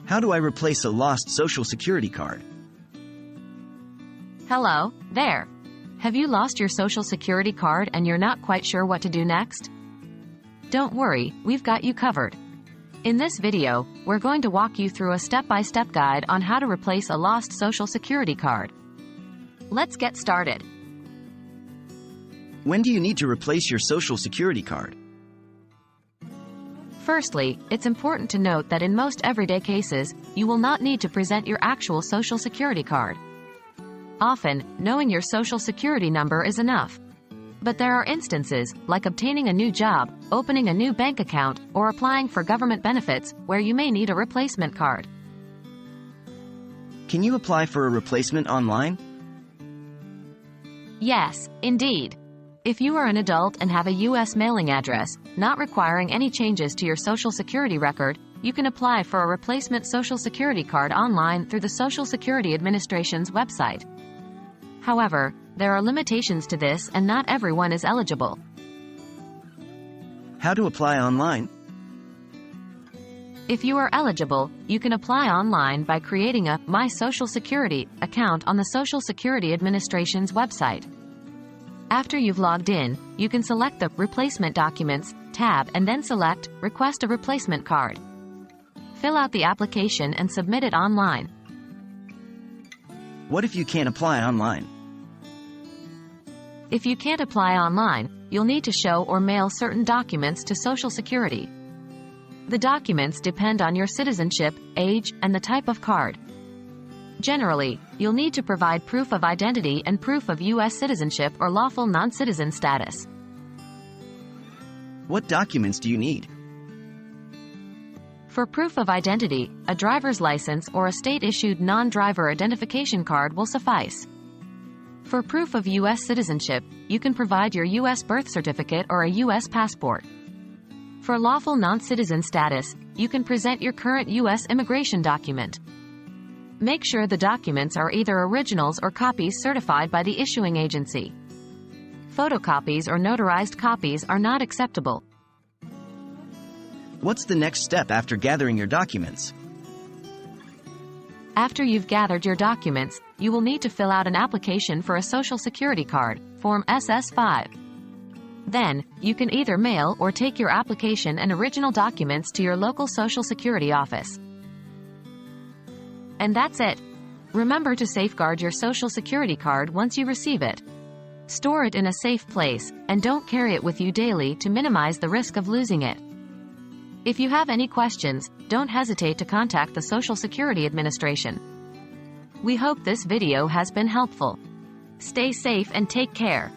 How do I replace a lost Social Security card? Hello, there. Have you lost your Social Security card and you're not quite sure what to do next? Don't worry, we've got you covered. In this video, we're going to walk you through a step-by-step guide on how to replace a lost Social Security card. Let's get started. When do you need to replace your Social Security card? Firstly, it's important to note that in most everyday cases, you will not need to present your actual Social Security card. Often, knowing your Social Security number is enough. But there are instances, like obtaining a new job, opening a new bank account, or applying for government benefits, where you may need a replacement card. Can you apply for a replacement online? Yes, indeed. If you are an adult and have a U.S. mailing address, not requiring any changes to your Social Security record, you can apply for a replacement Social Security card online through the Social Security Administration's website. However, there are limitations to this and not everyone is eligible. How to apply online? If you are eligible, you can apply online by creating a My Social Security account on the Social Security Administration's website. After you've logged in, you can select the Replacement Documents tab and then select Request a Replacement Card. Fill out the application and submit it online. What if you can't apply online? If you can't apply online, you'll need to show or mail certain documents to Social Security. The documents depend on your citizenship, age, and the type of card. Generally, you'll need to provide proof of identity and proof of U.S. citizenship or lawful non-citizen status. What documents do you need? For proof of identity, a driver's license or a state-issued non-driver identification card will suffice. For proof of U.S. citizenship, you can provide your U.S. birth certificate or a U.S. passport. For lawful non-citizen status, you can present your current U.S. immigration document. Make sure the documents are either originals or copies certified by the issuing agency. Photocopies or notarized copies are not acceptable. What's the next step after gathering your documents? After you've gathered your documents, you will need to fill out an application for a Social Security card, Form SS5. Then, you can either mail or take your application and original documents to your local Social Security office. And that's it. Remember to safeguard your Social Security card once you receive it. Store it in a safe place, and don't carry it with you daily to minimize the risk of losing it. If you have any questions, don't hesitate to contact the Social Security Administration. We hope this video has been helpful. Stay safe and take care.